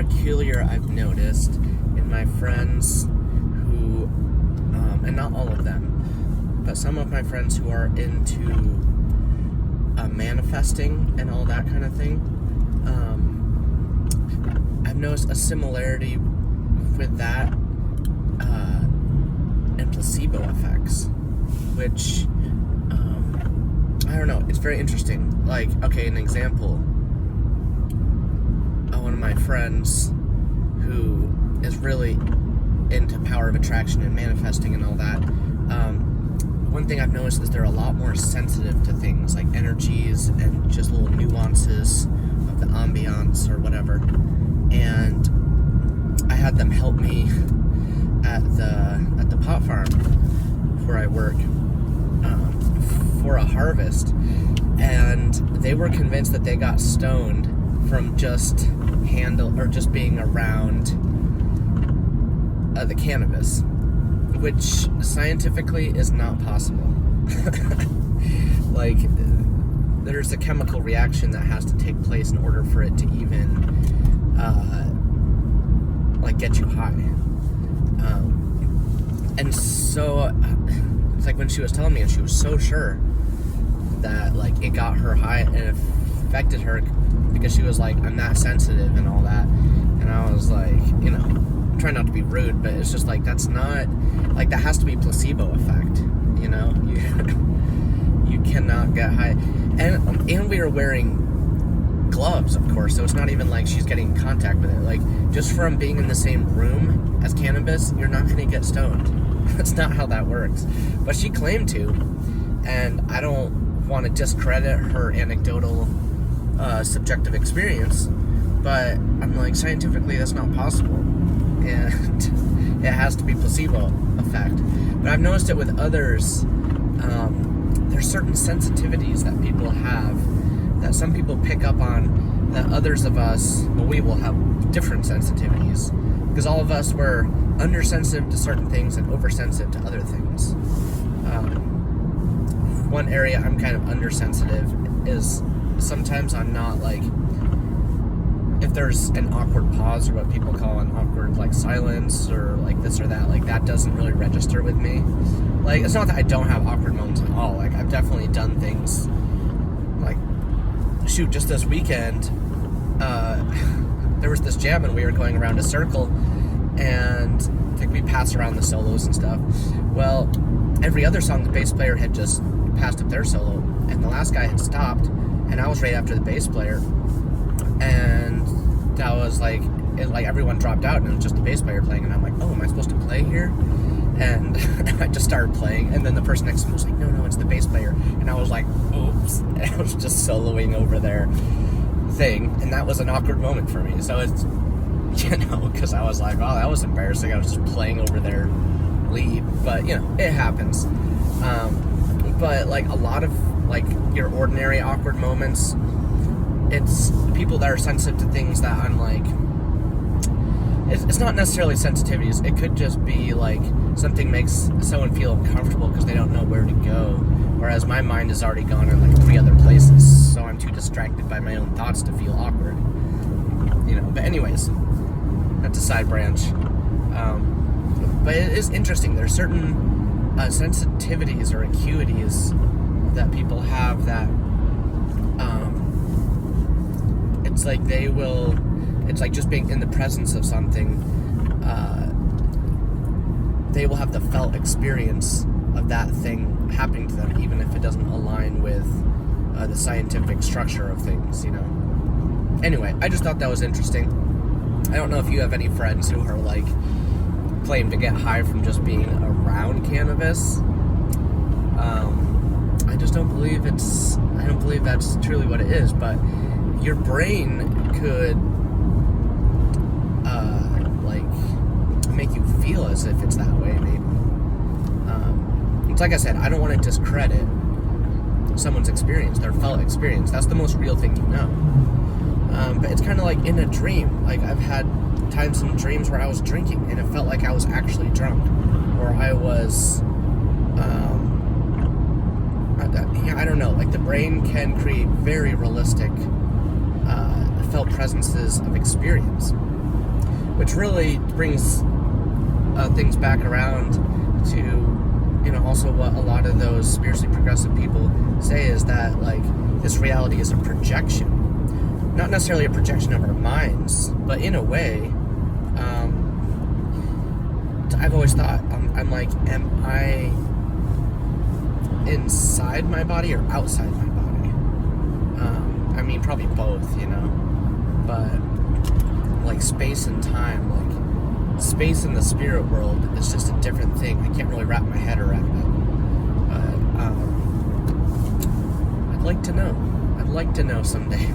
peculiar I've noticed in my friends who, and not all of them, but some of my friends who are into manifesting and all that kind of thing, I've noticed a similarity with that and placebo effects, which, I don't know, it's very interesting. Like, okay, an example, one of my friends who is really into power of attraction and manifesting and all that, one thing I've noticed is they're a lot more sensitive to things like energies and just little nuances of the ambiance or whatever. And I had them help me at the pot farm where I work for a harvest, and they were convinced that they got stoned from just being around the cannabis, which scientifically is not possible. Like, there's a chemical reaction that has to take place in order for it to even get you high. And so it's like when she was telling me, and she was so sure that like it got her high and it affected her, because she was like, I'm that sensitive and all that. And I was like, I'm trying not to be rude, but it's just like, that's not, like, that has to be placebo effect, you cannot get high. And we are wearing gloves, of course, so it's not even like she's getting in contact with it. Like, just from being in the same room as cannabis, you're not going to get stoned. That's not how that works. But she claimed to, and I don't want to discredit her anecdotal subjective experience, but I'm like, scientifically that's not possible, and it has to be placebo effect. But I've noticed it with others. There's certain sensitivities that people have that some people pick up on, that others of us, well, we will have different sensitivities, because all of us were undersensitive to certain things and oversensitive to other things. One area I'm kind of undersensitive is sometimes I'm not, like, if there's an awkward pause, or what people call an awkward, like, silence, or like this or that, like, that doesn't really register with me. Like, it's not that I don't have awkward moments at all. Like, I've definitely done things, like, shoot, just this weekend, there was this jam and we were going around a circle, and I think we passed around the solos and stuff. Well, every other song the bass player had just passed up their solo, and the last guy had stopped, and I was right after the bass player, and that was like, everyone dropped out and it was just the bass player playing, and I'm like, oh, am I supposed to play here? And I just started playing, and then the person next to me was like, no, it's the bass player, and I was like, oops, and I was just soloing over their thing, and that was an awkward moment for me. So it's, because I was like, oh, that was embarrassing, I was just playing over their lead, but, it happens. But, like, a lot of, like, your ordinary awkward moments, it's people that are sensitive to things that I'm like, it's not necessarily sensitivities. It could just be like something makes someone feel uncomfortable because they don't know where to go, whereas my mind has already gone in like 3 other places, so I'm too distracted by my own thoughts to feel awkward. But anyways, that's a side branch. But it is interesting. There's certain sensitivities or acuities that people have that it's like they will. It's like just being in the presence of something, they will have the felt experience of that thing happening to them, even if it doesn't align with the scientific structure of things, Anyway, I just thought that was interesting. I don't know if you have any friends who are, like, claim to get high from just being around cannabis. I just don't believe that's truly what it is, but your brain could make you feel as if it's that way, maybe. It's like I said, I don't want to discredit someone's experience, their felt experience. That's the most real thing you know. But it's kind of like in a dream. Like, I've had times in dreams where I was drinking and it felt like I was actually drunk, or I was I don't know, like, the brain can create very realistic felt presences of experience. which really brings things back around to, you know, also what a lot of those spiritually progressive people say is that, like, this reality is a projection. Not necessarily a projection of our minds, but in a way, I've always thought, I'm like, am I inside my body or outside my body? I mean, probably both, you know, but like space and time, like space in the spirit world is just a different thing. I can't really wrap my head around it, but I'd like to know someday.